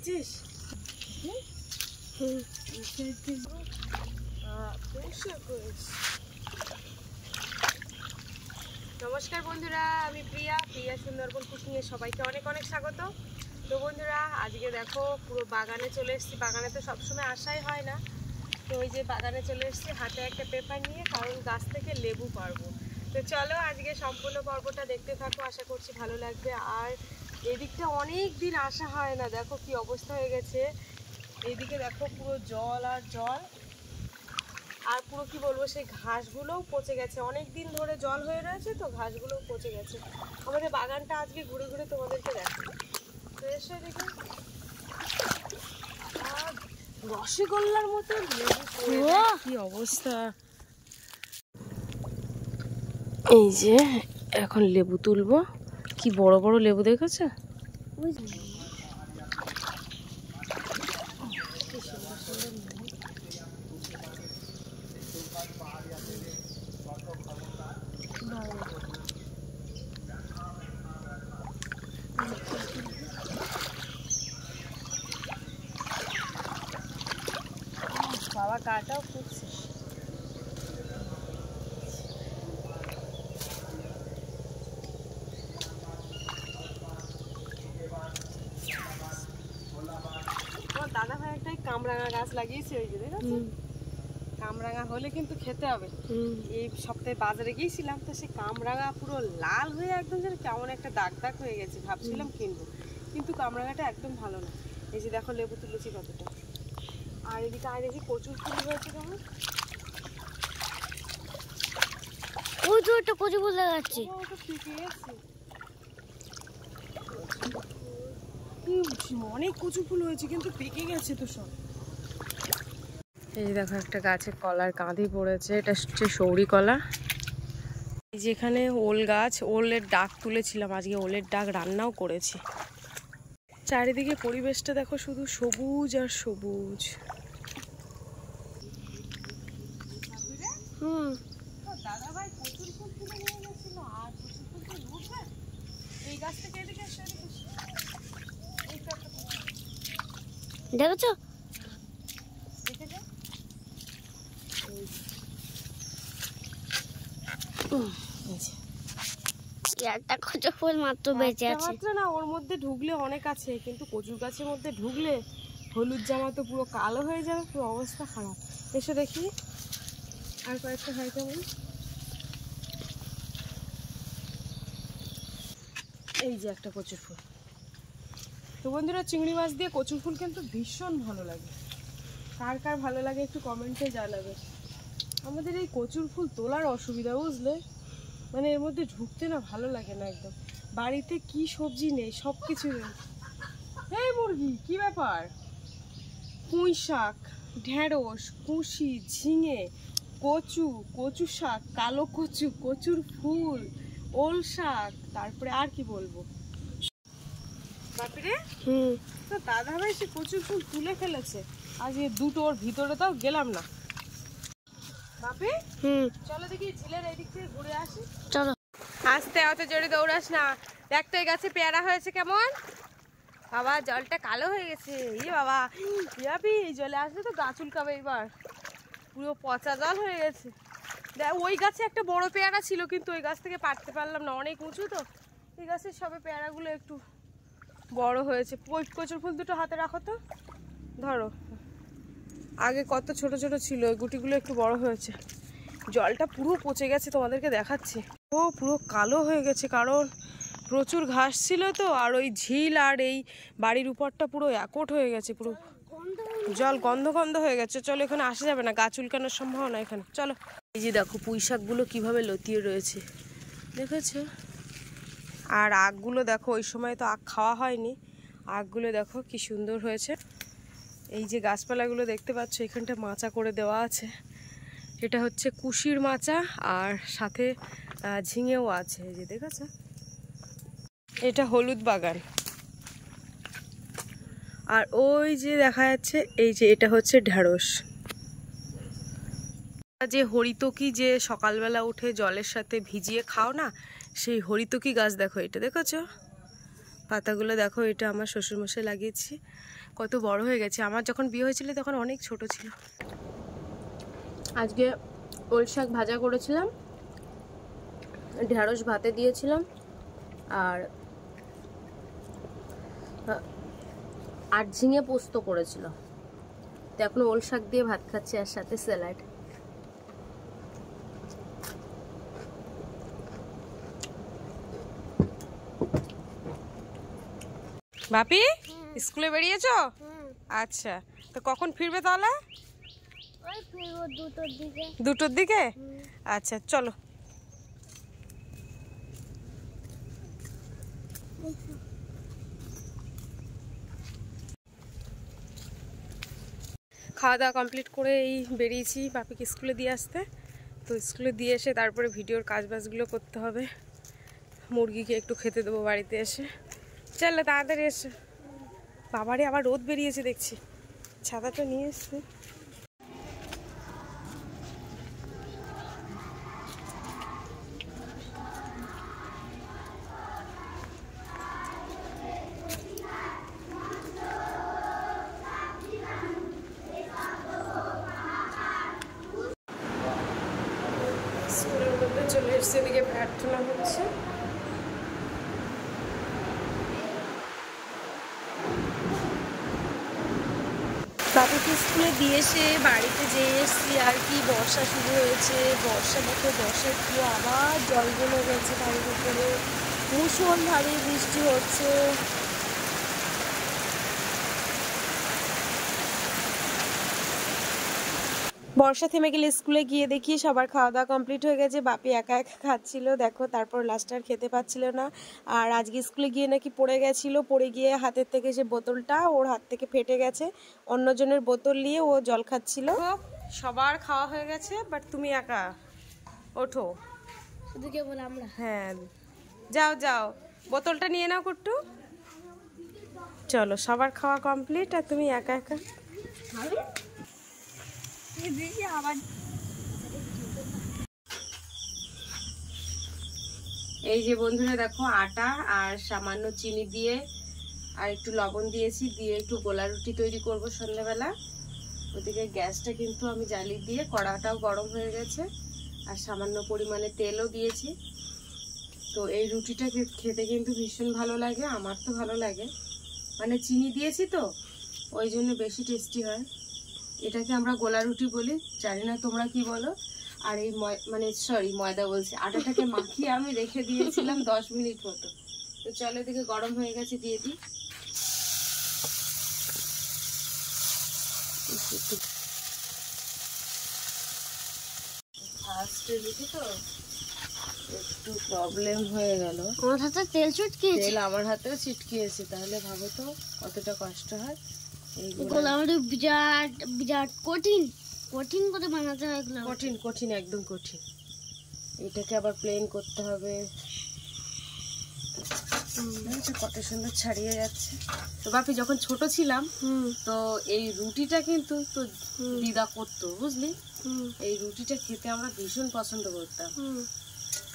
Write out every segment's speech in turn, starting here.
দেখেছিস? নমস্কার বন্ধুরা, আমি প্রিয়া সুন্দরবন কুকিং এ সবাইকে অনেক অনেক স্বাগত। তো বন্ধুরা, আজকে দেখো পুরো বাগানে চলে এসেছি। বাগানে তো সবসময় আসাই হয় না, তো ওই যে বাগানে চলে এসেছি হাতে একটা পেপার নিয়ে, কারণ গাছ থেকে লেবু পারবো। তো চলো আজকে সম্পূর্ণ পর্বটা দেখতে থাকো, আশা করছি ভালো লাগবে। আর এদিকটা অনেক দিন আসা হয় না, দেখো কি অবস্থা হয়ে গেছে। এইদিকে দেখো পুরো জল আর জল, আর পুরো কি বলবো, সেই ঘাসগুলোও পচে গেছে। অনেক দিন ধরে জল হয়ে রয়েছে, তো ঘাসগুলোও পচে গেছে। আমাদের বাগানটা আজকে ঘুরে ঘুরে তোমাদেরকে দেখো। তো এসে দেখি রসগোল্লার মতো কি অবস্থা। এই যে এখন লেবু তুলবো, কি বড় বড় লেবু দেখেছো? বাবা কাটাও ফুটছে। আমার দাদা ভাই একটা কামরাঙা গাছ লাগিয়েছে, ওই যে দেখেছো? কামরাঙা হলে কিন্তু খেতে হবে। এই সপ্তাহে বাজারে গিয়েছিলাম, তো সেই কামরাঙা পুরো লাল হয়ে একদম যেন কেমন একটা দাগ দাগ হয়ে গেছে। ভাবছিলাম কিনবো, কিন্তু কামরাঙাটা একদম ভালো না। এই যে দেখো লেবু তুলেছি কতটা। আর এদিকে আর দেখি কচুর ফুল হয়েছে কেমন। ওই তো একটা কচু ফুল দেখাচ্ছে। ওটা পেকে গেছে, অনেক কচু ফুল হয়েছে কিন্তু পেকে গেছে তো সব। এই দেখো একটা গাছে কলার কাঁদি পড়েছে, এটা হচ্ছে সৌরি কলা। যেখানে ওল গাছ, ওলের ডাক তুলেছিলাম আজকে, ওলের ডাক রান্নাও করেছি। চারিদিকে পরিবেশটা দেখো, শুধু সবুজ আর সবুজ। দাদা ভাই কচুর ফুল তুলে নিয়ে গেছিল, আর কচুর ফুল তো উঠবে এই গাছ থেকে। এদিকে এসে দেখেছো? একটা কচু ফুল মাত্র বেঁচে আছে। মাত্র না, ওর মধ্যে ঢুকলে অনেক আছে, কিন্তু কচুর গাছের মধ্যে ঢুকলে হলুদ জামা তো পুরো কালো হয়ে যাবে, পুরো অবস্থা খারাপ। এসে দেখি আর কয়েকটা হয় কেমন। এই যে একটা কচুর ফুল। তো বন্ধুরা, চিংড়ি মাছ দিয়ে কচুর ফুল কিন্তু ভীষণ ভালো লাগে। কার কার ভালো লাগে একটু কমেন্টে জানাবে। আমাদের এই কচুর ফুল তোলার অসুবিধা, বুঝলে, মানে এর মধ্যে ঢুকতে না ভালো লাগে না একদম। বাড়িতে কি সবজি নেই, সব কিছু নেই। এই মুরগি, কি ব্যাপার? পুঁই শাক, ঢেঁড়স, কুশি, ঝিঙে, কচু, কচু শাক, কালো কচু, কচুর ফুল, ওল শাক, তারপরে আর কি বলবো। বাপিরে, তো দাদা ভাই সে কচুর ফুল তুলে ফেলেছে আজকে দুটো, ওর ভিতরে তাও গেলাম না। বাপি, চলো দেখি ঝিলের এদিক থেকে ঘুরে আসি। চলো। আস্তে, অত জোরে দৌড়াস না। দেখ তো এই গাছে পেয়ারা হয়েছে কেমন। বাবা জলটা কালো হয়ে গেছে, ই বাবা, ইয়াবি এই জলে আসলে তো গাছ উল্কাবে এবার, পুরো পচা জল হয়ে গেছে। দেখ ওই গাছে একটা বড় পেয়ারা ছিল, কিন্তু ওই গাছ থেকে পারতে পারলাম না, অনেক উঁচু তো। এই গাছের সবে পেয়ারাগুলো একটু বড় হয়েছে। কচুর ফুল দুটো হাতে রাখো তো, ধরো। আগে কত ছোট ছোট ছিল, ওই গুটিগুলো একটু বড় হয়েছে। জলটা পুরো পচে গেছে, তোমাদেরকে দেখাচ্ছি। ও পুরো কালো হয়ে গেছে, কারণ প্রচুর ঘাস ছিল তো। আর ওই ঝিল আর এই বাড়ির উপরটা পুরো একট হয়ে গেছে, পুরো জল গন্ধ গন্ধ হয়ে গেছে। চলো, এখানে আসা যাবে না, গাছ উল্কানোর সম্ভাবনা এখানে। চলো। এই যে দেখো পুঁই শাকগুলো কিভাবে লতিয়ে রয়েছে, দেখেছো? আর আখগুলো দেখো, ওই সময় তো আখ খাওয়া হয়নি, আখগুলো দেখো কি সুন্দর হয়েছে। এই যে গাছপালাগুলো দেখতে পাচ্ছ, এখানটা মাচা করে দেওয়া আছে। এটা হচ্ছে কুশির মাচা, আর সাথে ঝিঙেও আছে, এই যে দেখেছো। এটা হলুদ বাগান। আর ওই যে দেখা যাচ্ছে, এই যে এটা হচ্ছে ঢেঁড়স। যে হরিতকি, যে সকালবেলা উঠে জলের সাথে ভিজিয়ে খাও না, সেই হরিতকি গাছ দেখো, এটা দেখেছো? পাতাগুলো দেখো, এটা আমার শ্বশুরমশাই লাগিয়েছি, কত বড় হয়ে গেছে। আমার যখন বিয়ে হয়েছিল তখন অনেক ছোট ছিল। আজকে ওল শাক ভাজা করেছিলাম, ঢেঁড়স ভাতে দিয়েছিলাম, আর ঝিঙে পোস্ত করেছিল। তো এখন ওল শাক দিয়ে ভাত খাচ্ছি, আর সাথে স্যালাড। বাপি স্কুলে বেরিয়েছো? আচ্ছা, তো কখন ফিরবে তাহলে? ওই ফিরবো 2টোর দিকে। 2টোর দিকে? আচ্ছা চলো। খাওয়া দাওয়া কমপ্লিট করে এই বেরিয়েছি বাপিকে স্কুলে দিয়ে আসতে। তো স্কুলে দিয়ে এসে তারপরে ভিডিওর কাজবাজগুলো করতে হবে। মুরগিকে একটু খেতে দেবো বাড়িতে এসে। চলো তাড়াতাড়ি এসে। বাবারে আবার রোদ বেরিয়েছে দেখছি, ছাতাটা নিয়ে এসছি। স্কুলের মধ্যে চলে এসছে, এদিকে প্রার্থনা হচ্ছে। বাবুকে স্কুলে দিয়ে এসে বাড়িতে যেয়ে এসছি আর কি। বর্ষা শুরু হয়েছে, বর্ষা দেখো, বর্ষার কি আবার জল জমে গেছে বাড়ির উপরে, ভীষণভাবে বৃষ্টি হচ্ছে। বর্ষা থেমে গেলে স্কুলে গিয়ে দেখি সবার খাওয়া দাওয়া কমপ্লিট হয়ে গেছে। বাপি একা একা খাচ্ছিল দেখো, তারপর লাস্ট আর খেতে পাচ্ছিল না। আর আজকে স্কুলে গিয়ে নাকি পড়ে গেছিল, পড়ে গিয়ে হাতের থেকে সে বোতলটা ওর হাত থেকে ফেটে গেছে। অন্যজনের বোতল নিয়ে ও জল খাচ্ছিল। সবার খাওয়া হয়ে গেছে, বাট তুমি একা। ওঠো, শুধু কেবল আমরা। হ্যাঁ যাও যাও, বোতলটা নিয়ে নাও কুট্টু। চলো, সবার খাওয়া কমপ্লিট আর তুমি একা একা। এই যে বন্ধুরা দেখো, আটা আর সামান্য চিনি দিয়ে আর একটু লবণ দিয়েছি, দিয়ে একটু গোলা রুটি তৈরি করব সন্ধ্যাবেলা। ওদিকে গ্যাসটা কিন্তু আমি জ্বালিয়ে দিয়ে, কড়াটাও গরম হয়ে গেছে, আর সামান্য পরিমাণে তেলও দিয়েছি। তো এই রুটিটা খেতে কিন্তু ভীষণ ভালো লাগে, আমার তো ভালো লাগে, মানে চিনি দিয়েছি তো ওই জন্য বেশি টেস্টি হয়। এটাকে আমরা গোলা রুটি বলি, জানি না তোমরা কি বলো। আর এই ময়দা বলছি, আটাটাকে মাখিয়ে আমি রেখে দিয়েছিলাম 10 মিনিট মতো। তো চলো, এদিকে গরম হয়ে গেছে, দিয়ে দিই। ফার্স্টে রুটি তো একটু প্রবলেম হয়ে গেল, আমার হাতে তেল ছিটকিয়েছে। তেল আমার হাতেও ছিটকিয়েছে, তাহলে ভাবো তো কতটা কষ্ট হয়। গোলামরি বিরাট বিরাট কঠিন কঠিন করে বানাতে হয় এগুলো। কঠিন কঠিন, একদম কঠিন। এটাকে আবার প্লেন করতে হবে। কত সুন্দর ছাড়িয়ে যাচ্ছে। তো বাপি যখন ছোট ছিলাম, তো এই রুটিটা কিন্তু তো দিদা করতো, বুঝলি। এই রুটিটা খেতে আমরা ভীষণ পছন্দ করতাম।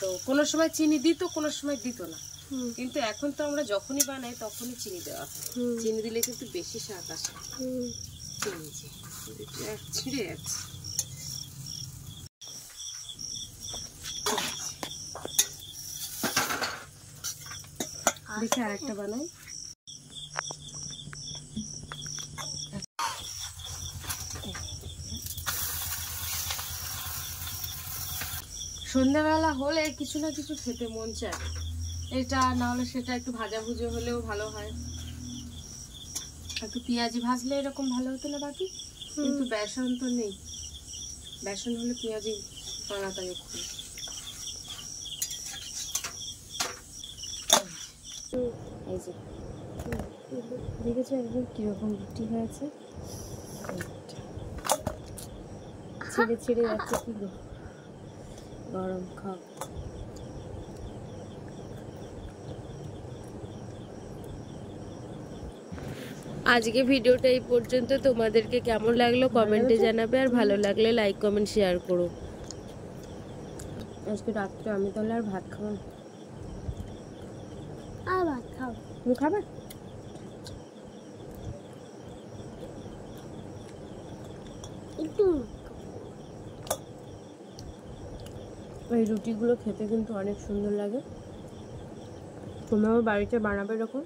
তো কোনো সময় চিনি দিত, কোনো সময় দিত না, কিন্তু এখন তো আমরা যখনই বানাই তখনই চিনি দেওয়া হয়। চিনি দিলে কিন্তু বেশি স্বাদ আসে। ছিঁড়ে যাচ্ছে। দেখি আরেকটা বানাই। সন্ধ্যাবেলা হলে কিছু না কিছু খেতে মন চায়, এটা না হলে সেটা, একটু ভাজা ভুজে হলেও ভালো হয়। একটু পেঁয়াজি ভাজলে এরকম ভালো হতো না বাকি, কিন্তু বেসন তো নেই। বেসন হলে পেঁয়াজি বানাতাম একটু। এই যে দেখেছো একদম কিরকম রুটি হয়েছে, ছিঁড়ে ছিঁড়ে যাচ্ছে। কি গো, গরম খাও। আজকে ভিডিওটা এই পর্যন্ত। তোমাদেরকে কেমন লাগলো কমেন্টে জানাবে, আর ভালো লাগলে লাইক কমেন্ট শেয়ার করো। আজকে রাত্রে আমি তাহলে আর ভাত খাবো না। আর ভাত খাও। তুমি খাবে? একটু এই রুটিগুলো খেতে কিন্তু অনেক সুন্দর লাগে। তোমরাও বাড়িতে বানাবে এরকম।